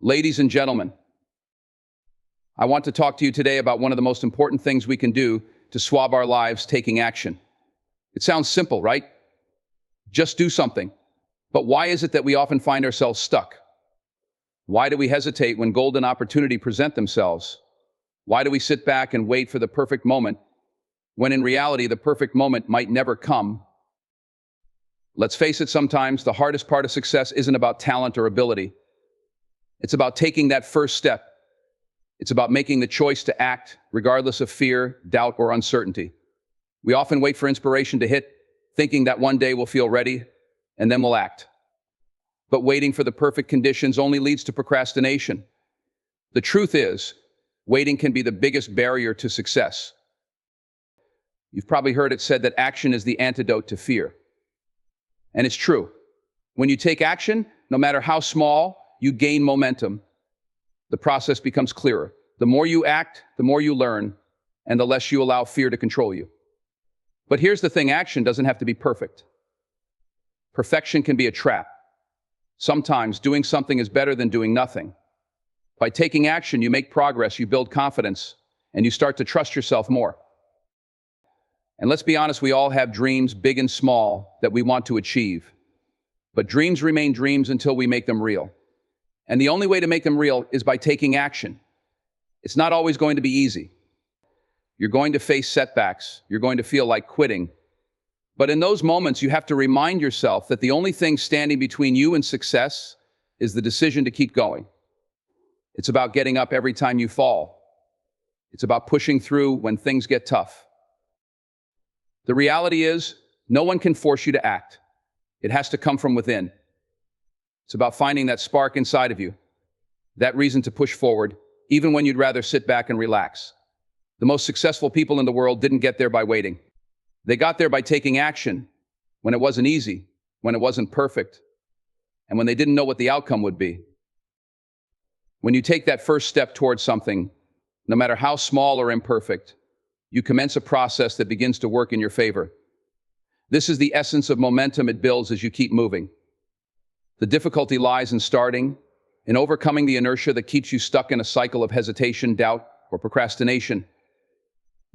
Ladies and gentlemen, I want to talk to you today about one of the most important things we can do to swab our lives: taking action. It sounds simple, right? Just do something. But why is it that we often find ourselves stuck? Why do we hesitate when golden opportunities present themselves? Why do we sit back and wait for the perfect moment, when in reality the perfect moment might never come? Let's face it, sometimes the hardest part of success isn't about talent or ability. It's about taking that first step. It's about making the choice to act, regardless of fear, doubt, or uncertainty. We often wait for inspiration to hit, thinking that one day we'll feel ready, and then we'll act. But waiting for the perfect conditions only leads to procrastination. The truth is, waiting can be the biggest barrier to success. You've probably heard it said that action is the antidote to fear. And it's true. When you take action, no matter how small, you gain momentum. The process becomes clearer. The more you act, the more you learn, and the less you allow fear to control you. But here's the thing: action doesn't have to be perfect. Perfection can be a trap. Sometimes doing something is better than doing nothing. By taking action, you make progress, you build confidence, and you start to trust yourself more. And let's be honest, we all have dreams, big and small, that we want to achieve. But dreams remain dreams until we make them real. And the only way to make them real is by taking action. It's not always going to be easy. You're going to face setbacks. You're going to feel like quitting. But in those moments, you have to remind yourself that the only thing standing between you and success is the decision to keep going. It's about getting up every time you fall. It's about pushing through when things get tough. The reality is, no one can force you to act. It has to come from within. It's about finding that spark inside of you, that reason to push forward, even when you'd rather sit back and relax. The most successful people in the world didn't get there by waiting. They got there by taking action when it wasn't easy, when it wasn't perfect, and when they didn't know what the outcome would be. When you take that first step towards something, no matter how small or imperfect, you commence a process that begins to work in your favor. This is the essence of momentum. It builds as you keep moving. The difficulty lies in starting, in overcoming the inertia that keeps you stuck in a cycle of hesitation, doubt, or procrastination.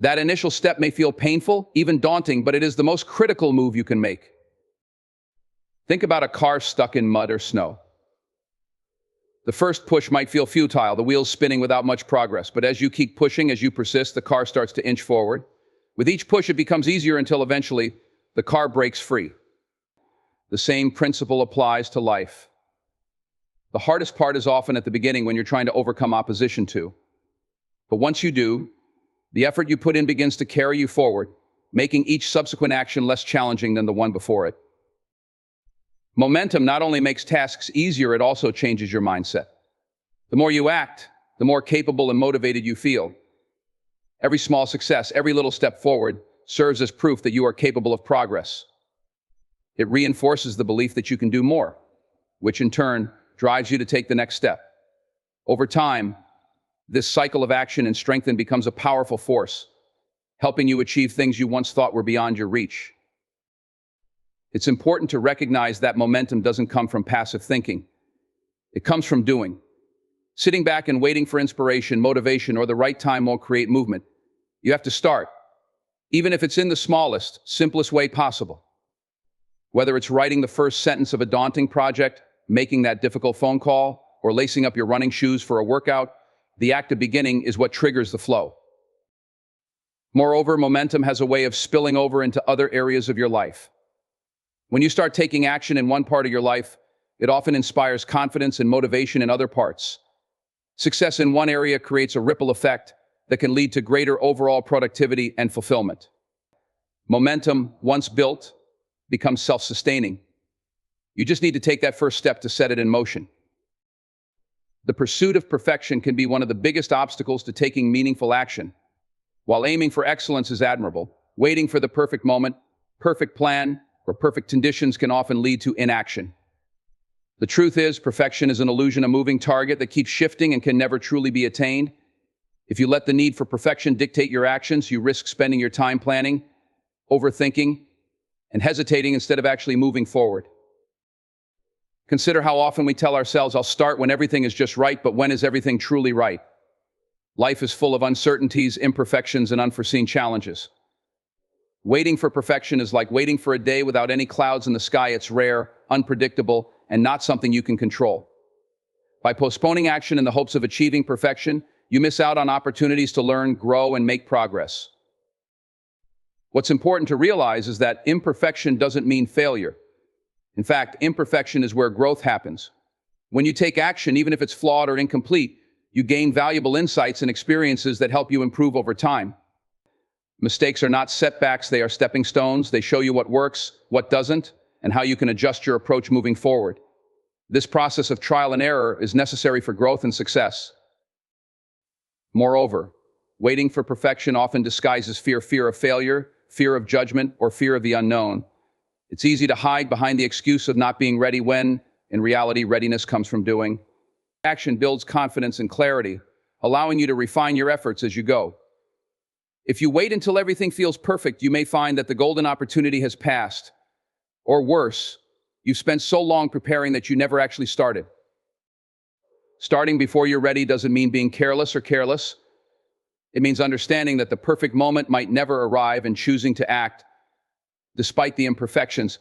That initial step may feel painful, even daunting, but it is the most critical move you can make. Think about a car stuck in mud or snow. The first push might feel futile, the wheels spinning without much progress, but as you keep pushing, as you persist, the car starts to inch forward. With each push, it becomes easier until eventually the car breaks free. The same principle applies to life. The hardest part is often at the beginning, when you're trying to overcome opposition to. But once you do, the effort you put in begins to carry you forward, making each subsequent action less challenging than the one before it. Momentum not only makes tasks easier, it also changes your mindset. The more you act, the more capable and motivated you feel. Every small success, every little step forward, serves as proof that you are capable of progress. It reinforces the belief that you can do more, which in turn drives you to take the next step. Over time, this cycle of action and strength becomes a powerful force, helping you achieve things you once thought were beyond your reach. It's important to recognize that momentum doesn't come from passive thinking. It comes from doing. Sitting back and waiting for inspiration, motivation, or the right time won't create movement. You have to start, even if it's in the smallest, simplest way possible. Whether it's writing the first sentence of a daunting project, making that difficult phone call, or lacing up your running shoes for a workout, the act of beginning is what triggers the flow. Moreover, momentum has a way of spilling over into other areas of your life. When you start taking action in one part of your life, it often inspires confidence and motivation in other parts. Success in one area creates a ripple effect that can lead to greater overall productivity and fulfillment. Momentum, once built, becomes self-sustaining. You just need to take that first step to set it in motion. The pursuit of perfection can be one of the biggest obstacles to taking meaningful action. While aiming for excellence is admirable, waiting for the perfect moment, perfect plan, or perfect conditions can often lead to inaction. The truth is, perfection is an illusion, a moving target that keeps shifting and can never truly be attained. If you let the need for perfection dictate your actions, you risk spending your time planning, overthinking, and hesitating instead of actually moving forward. Consider how often we tell ourselves, I'll start when everything is just right, but when is everything truly right? Life is full of uncertainties, imperfections, and unforeseen challenges. Waiting for perfection is like waiting for a day without any clouds in the sky. It's rare, unpredictable, and not something you can control. By postponing action in the hopes of achieving perfection, you miss out on opportunities to learn, grow, and make progress. What's important to realize is that imperfection doesn't mean failure. In fact, imperfection is where growth happens. When you take action, even if it's flawed or incomplete, you gain valuable insights and experiences that help you improve over time. Mistakes are not setbacks, they are stepping stones. They show you what works, what doesn't, and how you can adjust your approach moving forward. This process of trial and error is necessary for growth and success. Moreover, waiting for perfection often disguises fear of failure, fear of judgment, or fear of the unknown. It's easy to hide behind the excuse of not being ready when, in reality, readiness comes from doing. Action builds confidence and clarity, allowing you to refine your efforts as you go. If you wait until everything feels perfect, you may find that the golden opportunity has passed. Or worse, you've spent so long preparing that you never actually started. Starting before you're ready doesn't mean being careless or careless. It means understanding that the perfect moment might never arrive and choosing to act despite the imperfections.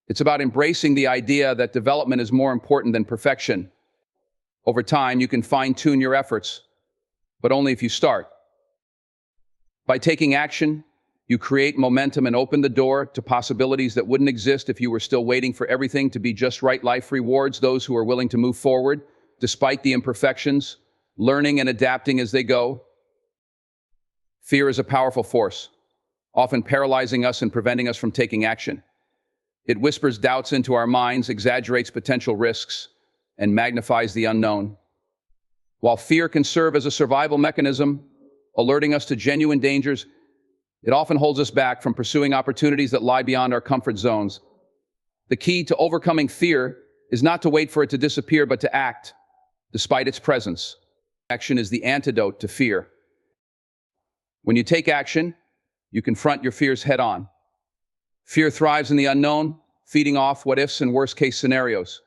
It's about embracing the idea that development is more important than perfection. Over time, you can fine-tune your efforts, but only if you start. By taking action, you create momentum and open the door to possibilities that wouldn't exist if you were still waiting for everything to be just right. Life rewards those who are willing to move forward, despite the imperfections, learning and adapting as they go. Fear is a powerful force, often paralyzing us and preventing us from taking action. It whispers doubts into our minds, exaggerates potential risks, and magnifies the unknown. While fear can serve as a survival mechanism, alerting us to genuine dangers, it often holds us back from pursuing opportunities that lie beyond our comfort zones. The key to overcoming fear is not to wait for it to disappear, but to act, despite its presence. Action is the antidote to fear. When you take action, you confront your fears head-on. Fear thrives in the unknown, feeding off what-ifs and worst-case scenarios.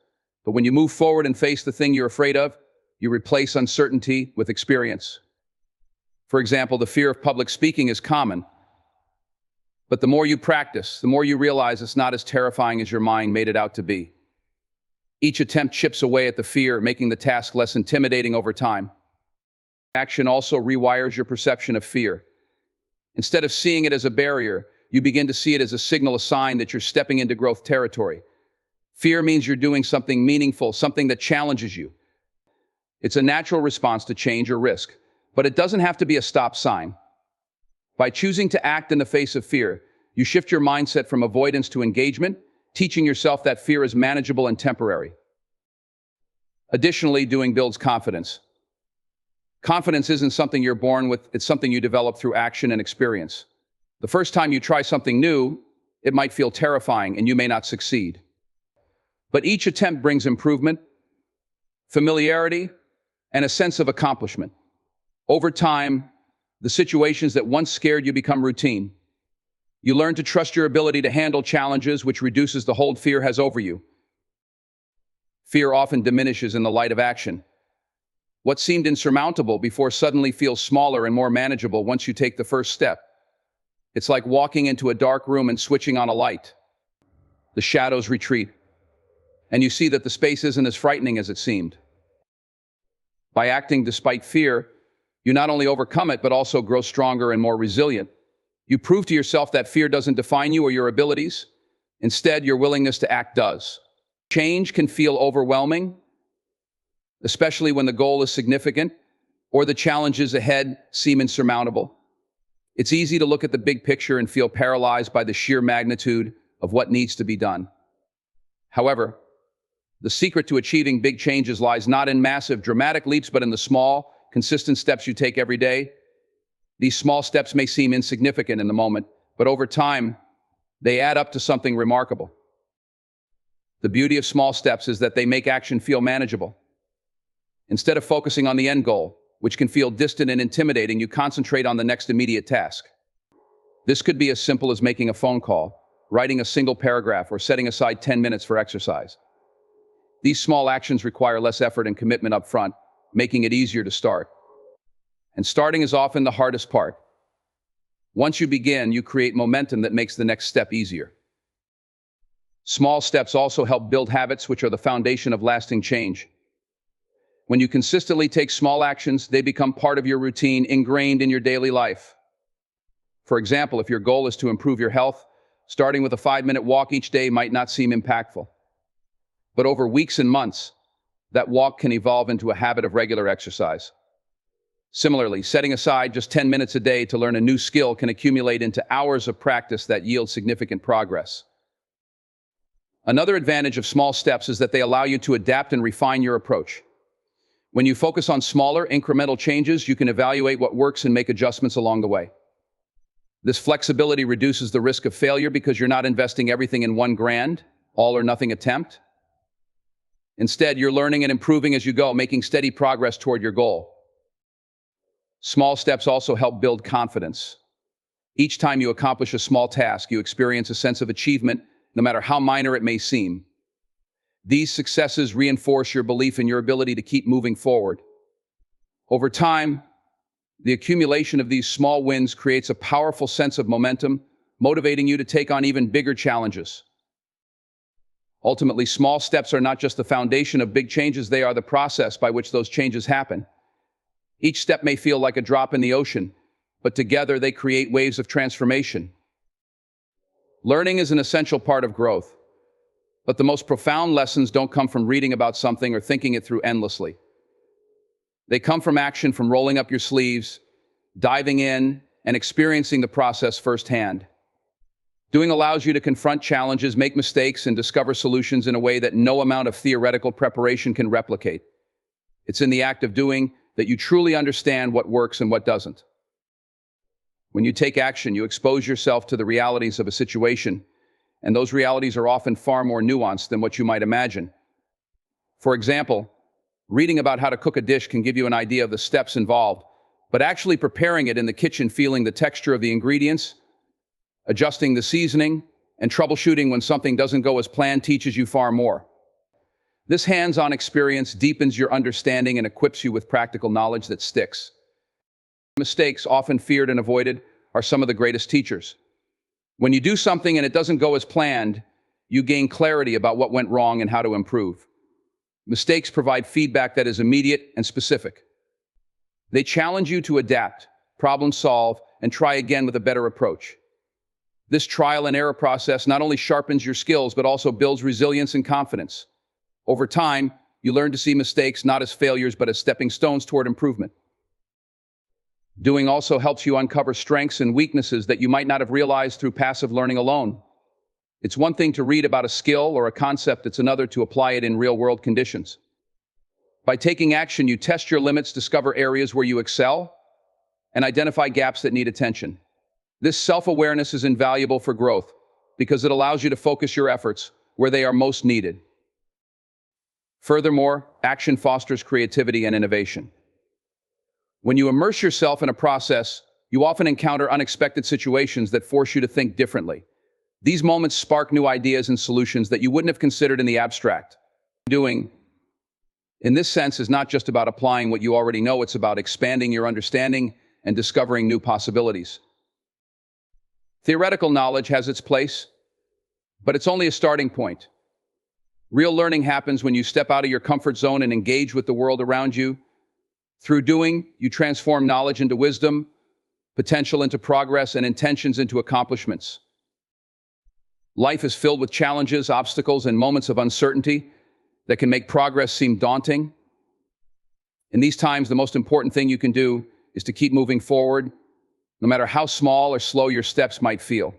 But when you move forward and face the thing you're afraid of, you replace uncertainty with experience. For example, the fear of public speaking is common. But the more you practice, the more you realize it's not as terrifying as your mind made it out to be. Each attempt chips away at the fear, making the task less intimidating over time. Action also rewires your perception of fear. Instead of seeing it as a barrier, you begin to see it as a signal, a sign that you're stepping into growth territory. Fear means you're doing something meaningful, something that challenges you. It's a natural response to change or risk, but it doesn't have to be a stop sign. By choosing to act in the face of fear, you shift your mindset from avoidance to engagement, teaching yourself that fear is manageable and temporary. Additionally, doing builds confidence. Confidence isn't something you're born with, it's something you develop through action and experience. The first time you try something new, it might feel terrifying and you may not succeed. But each attempt brings improvement, familiarity, and a sense of accomplishment. Over time, the situations that once scared you become routine. You learn to trust your ability to handle challenges, which reduces the hold fear has over you. Fear often diminishes in the light of action. What seemed insurmountable before suddenly feels smaller and more manageable once you take the first step. It's like walking into a dark room and switching on a light. The shadows retreat, and you see that the space isn't as frightening as it seemed. By acting despite fear, you not only overcome it, but also grow stronger and more resilient. You prove to yourself that fear doesn't define you or your abilities. Instead, your willingness to act does. Change can feel overwhelming, especially when the goal is significant or the challenges ahead seem insurmountable. It's easy to look at the big picture and feel paralyzed by the sheer magnitude of what needs to be done. However, the secret to achieving big changes lies not in massive, dramatic leaps, but in the small, consistent steps you take every day. These small steps may seem insignificant in the moment, but over time, they add up to something remarkable. The beauty of small steps is that they make action feel manageable. Instead of focusing on the end goal, which can feel distant and intimidating, you concentrate on the next immediate task. This could be as simple as making a phone call, writing a single paragraph, or setting aside 10 minutes for exercise. These small actions require less effort and commitment up front, making it easier to start. And starting is often the hardest part. Once you begin, you create momentum that makes the next step easier. Small steps also help build habits, which are the foundation of lasting change. When you consistently take small actions, they become part of your routine, ingrained in your daily life. For example, if your goal is to improve your health, starting with a 5-minute walk each day might not seem impactful. But over weeks and months, that walk can evolve into a habit of regular exercise. Similarly, setting aside just 10 minutes a day to learn a new skill can accumulate into hours of practice that yield significant progress. Another advantage of small steps is that they allow you to adapt and refine your approach. When you focus on smaller, incremental changes, you can evaluate what works and make adjustments along the way. This flexibility reduces the risk of failure because you're not investing everything in one grand, all-or-nothing attempt. Instead, you're learning and improving as you go, making steady progress toward your goal. Small steps also help build confidence. Each time you accomplish a small task, you experience a sense of achievement, no matter how minor it may seem. These successes reinforce your belief in your ability to keep moving forward. Over time, the accumulation of these small wins creates a powerful sense of momentum, motivating you to take on even bigger challenges. Ultimately, small steps are not just the foundation of big changes, they are the process by which those changes happen. Each step may feel like a drop in the ocean, but together they create waves of transformation. Learning is an essential part of growth, but the most profound lessons don't come from reading about something or thinking it through endlessly. They come from action, from rolling up your sleeves, diving in, and experiencing the process firsthand. Doing allows you to confront challenges, make mistakes, and discover solutions in a way that no amount of theoretical preparation can replicate. It's in the act of doing that you truly understand what works and what doesn't. When you take action, you expose yourself to the realities of a situation, and those realities are often far more nuanced than what you might imagine. For example, reading about how to cook a dish can give you an idea of the steps involved, but actually preparing it in the kitchen, feeling the texture of the ingredients, adjusting the seasoning, and troubleshooting when something doesn't go as planned teaches you far more. This hands-on experience deepens your understanding and equips you with practical knowledge that sticks. Mistakes, often feared and avoided, are some of the greatest teachers. When you do something and it doesn't go as planned, you gain clarity about what went wrong and how to improve. Mistakes provide feedback that is immediate and specific. They challenge you to adapt, problem solve, and try again with a better approach. This trial and error process not only sharpens your skills, but also builds resilience and confidence. Over time, you learn to see mistakes not as failures, but as stepping stones toward improvement. Doing also helps you uncover strengths and weaknesses that you might not have realized through passive learning alone. It's one thing to read about a skill or a concept, it's another to apply it in real-world conditions. By taking action, you test your limits, discover areas where you excel, and identify gaps that need attention. This self-awareness is invaluable for growth because it allows you to focus your efforts where they are most needed. Furthermore, action fosters creativity and innovation. When you immerse yourself in a process, you often encounter unexpected situations that force you to think differently. These moments spark new ideas and solutions that you wouldn't have considered in the abstract. Doing, in this sense, is not just about applying what you already know, it's about expanding your understanding and discovering new possibilities. Theoretical knowledge has its place, but it's only a starting point. Real learning happens when you step out of your comfort zone and engage with the world around you. Through doing, you transform knowledge into wisdom, potential into progress, and intentions into accomplishments. Life is filled with challenges, obstacles, and moments of uncertainty that can make progress seem daunting. In these times, the most important thing you can do is to keep moving forward, no matter how small or slow your steps might feel.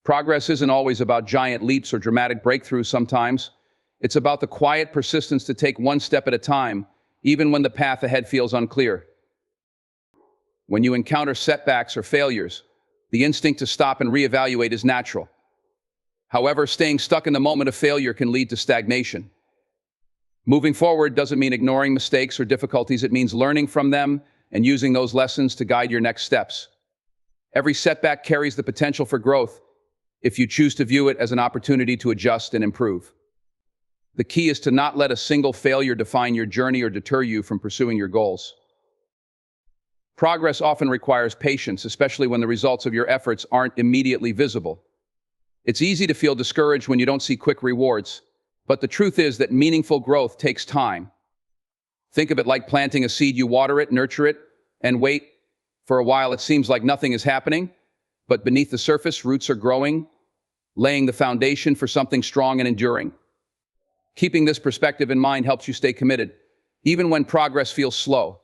Progress isn't always about giant leaps or dramatic breakthroughs. Sometimes it's about the quiet persistence to take one step at a time, even when the path ahead feels unclear. When you encounter setbacks or failures, the instinct to stop and reevaluate is natural. However, staying stuck in the moment of failure can lead to stagnation. Moving forward doesn't mean ignoring mistakes or difficulties. It means learning from them and using those lessons to guide your next steps. Every setback carries the potential for growth if you choose to view it as an opportunity to adjust and improve. The key is to not let a single failure define your journey or deter you from pursuing your goals. Progress often requires patience, especially when the results of your efforts aren't immediately visible. It's easy to feel discouraged when you don't see quick rewards, but the truth is that meaningful growth takes time. Think of it like planting a seed. You water it, nurture it, and wait. For a while it seems like nothing is happening, but beneath the surface, roots are growing, laying the foundation for something strong and enduring. Keeping this perspective in mind helps you stay committed, even when progress feels slow.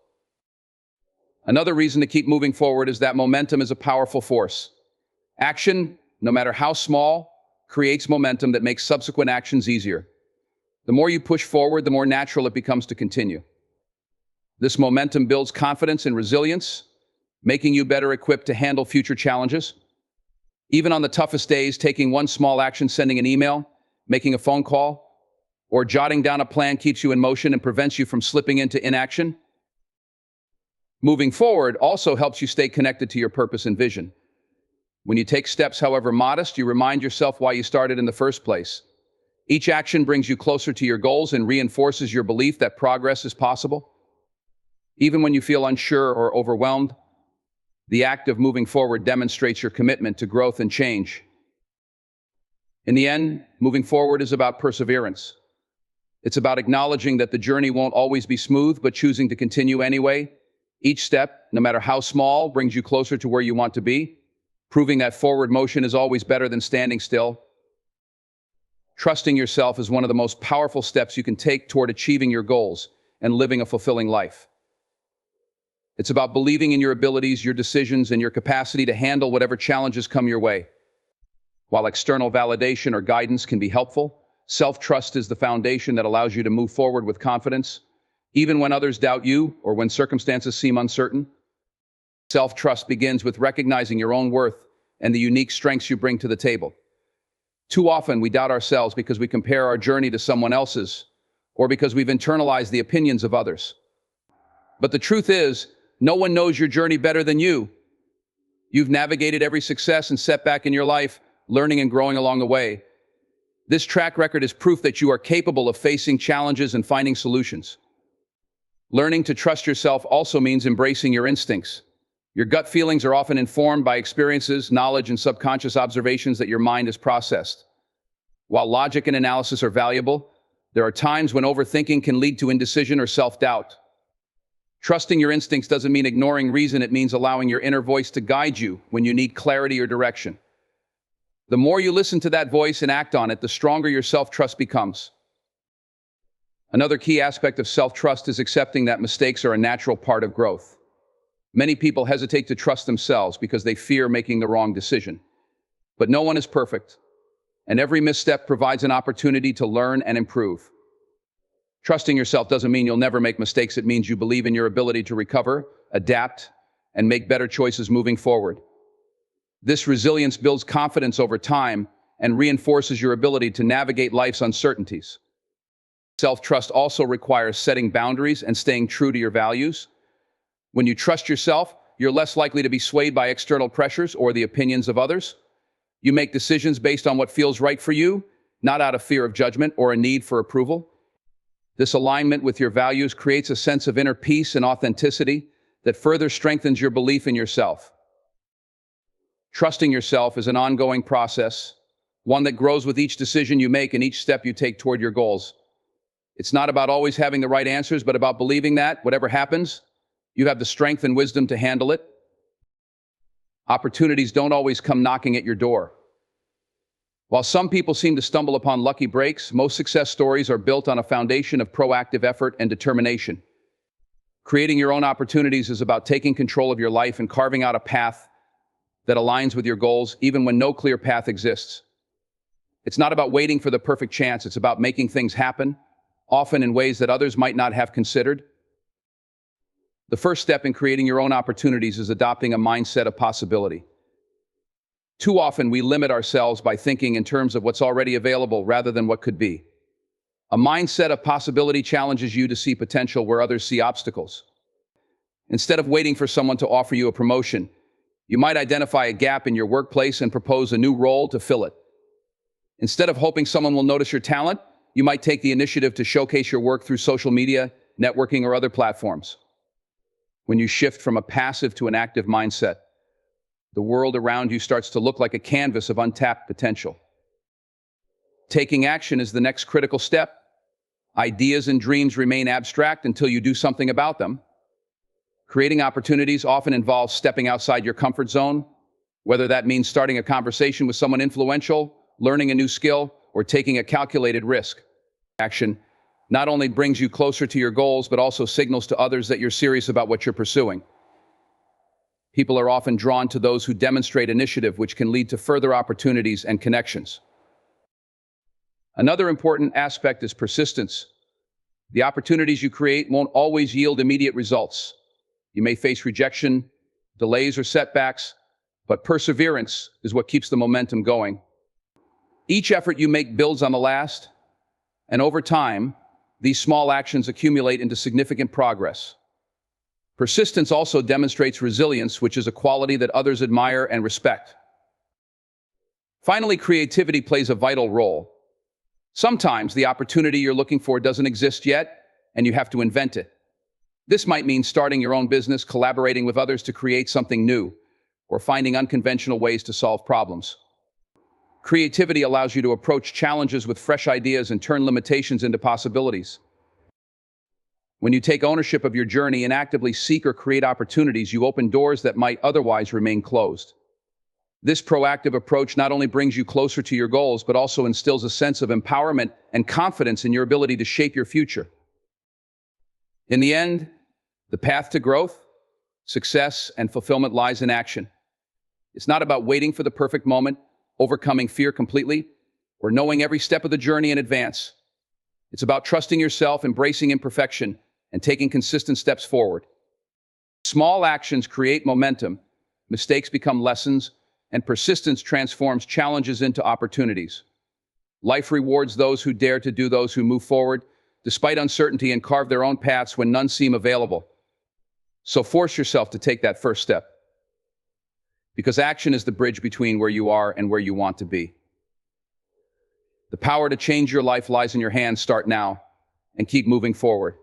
Another reason to keep moving forward is that momentum is a powerful force. Action, no matter how small, creates momentum that makes subsequent actions easier. The more you push forward, the more natural it becomes to continue. This momentum builds confidence and resilience, making you better equipped to handle future challenges. Even on the toughest days, taking one small action, sending an email, making a phone call, or jotting down a plan keeps you in motion and prevents you from slipping into inaction. Moving forward also helps you stay connected to your purpose and vision. When you take steps, however modest, you remind yourself why you started in the first place. Each action brings you closer to your goals and reinforces your belief that progress is possible. Even when you feel unsure or overwhelmed, the act of moving forward demonstrates your commitment to growth and change. In the end, moving forward is about perseverance. It's about acknowledging that the journey won't always be smooth, but choosing to continue anyway. Each step, no matter how small, brings you closer to where you want to be, proving that forward motion is always better than standing still. Trusting yourself is one of the most powerful steps you can take toward achieving your goals and living a fulfilling life. It's about believing in your abilities, your decisions, and your capacity to handle whatever challenges come your way. While external validation or guidance can be helpful, self-trust is the foundation that allows you to move forward with confidence, even when others doubt you or when circumstances seem uncertain. Self-trust begins with recognizing your own worth and the unique strengths you bring to the table. Too often we doubt ourselves because we compare our journey to someone else's, or because we've internalized the opinions of others. But the truth is, no one knows your journey better than you. You've navigated every success and setback in your life, learning and growing along the way. This track record is proof that you are capable of facing challenges and finding solutions. Learning to trust yourself also means embracing your instincts. Your gut feelings are often informed by experiences, knowledge, and subconscious observations that your mind has processed. While logic and analysis are valuable, there are times when overthinking can lead to indecision or self-doubt. Trusting your instincts doesn't mean ignoring reason, it means allowing your inner voice to guide you when you need clarity or direction. The more you listen to that voice and act on it, the stronger your self-trust becomes. Another key aspect of self-trust is accepting that mistakes are a natural part of growth. Many people hesitate to trust themselves because they fear making the wrong decision. But no one is perfect, and every misstep provides an opportunity to learn and improve. Trusting yourself doesn't mean you'll never make mistakes. It means you believe in your ability to recover, adapt, and make better choices moving forward. This resilience builds confidence over time and reinforces your ability to navigate life's uncertainties. Self-trust also requires setting boundaries and staying true to your values. When you trust yourself, you're less likely to be swayed by external pressures or the opinions of others. You make decisions based on what feels right for you, not out of fear of judgment or a need for approval. This alignment with your values creates a sense of inner peace and authenticity that further strengthens your belief in yourself. Trusting yourself is an ongoing process, one that grows with each decision you make and each step you take toward your goals. It's not about always having the right answers, but about believing that, whatever happens, you have the strength and wisdom to handle it. Opportunities don't always come knocking at your door. While some people seem to stumble upon lucky breaks, most success stories are built on a foundation of proactive effort and determination. Creating your own opportunities is about taking control of your life and carving out a path that aligns with your goals, even when no clear path exists. It's not about waiting for the perfect chance, it's about making things happen, often in ways that others might not have considered. The first step in creating your own opportunities is adopting a mindset of possibility. Too often we limit ourselves by thinking in terms of what's already available rather than what could be. A mindset of possibility challenges you to see potential where others see obstacles. Instead of waiting for someone to offer you a promotion, you might identify a gap in your workplace and propose a new role to fill it. Instead of hoping someone will notice your talent, You might take the initiative to showcase your work through social media, networking, or other platforms. When you shift from a passive to an active mindset, the world around you starts to look like a canvas of untapped potential. Taking action is the next critical step. Ideas and dreams remain abstract until you do something about them. Creating opportunities often involves stepping outside your comfort zone, whether that means starting a conversation with someone influential, learning a new skill, or taking a calculated risk. Action not only brings you closer to your goals, but also signals to others that you're serious about what you're pursuing. People are often drawn to those who demonstrate initiative, which can lead to further opportunities and connections. Another important aspect is persistence. The opportunities you create won't always yield immediate results. You may face rejection, delays, or setbacks, but perseverance is what keeps the momentum going. Each effort you make builds on the last, and over time, these small actions accumulate into significant progress. Persistence also demonstrates resilience, which is a quality that others admire and respect. Finally, creativity plays a vital role. Sometimes the opportunity you're looking for doesn't exist yet, and you have to invent it. This might mean starting your own business, collaborating with others to create something new, or finding unconventional ways to solve problems. Creativity allows you to approach challenges with fresh ideas and turn limitations into possibilities. When you take ownership of your journey and actively seek or create opportunities, you open doors that might otherwise remain closed. This proactive approach not only brings you closer to your goals, but also instills a sense of empowerment and confidence in your ability to shape your future. In the end, the path to growth, success, and fulfillment lies in action. It's not about waiting for the perfect moment, overcoming fear completely, or knowing every step of the journey in advance. It's about trusting yourself, embracing imperfection, and taking consistent steps forward. Small actions create momentum, mistakes become lessons, and persistence transforms challenges into opportunities. Life rewards those who dare to do, those who move forward, despite uncertainty, and carve their own paths when none seem available. So force yourself to take that first step, because action is the bridge between where you are and where you want to be. The power to change your life lies in your hands. Start now and keep moving forward.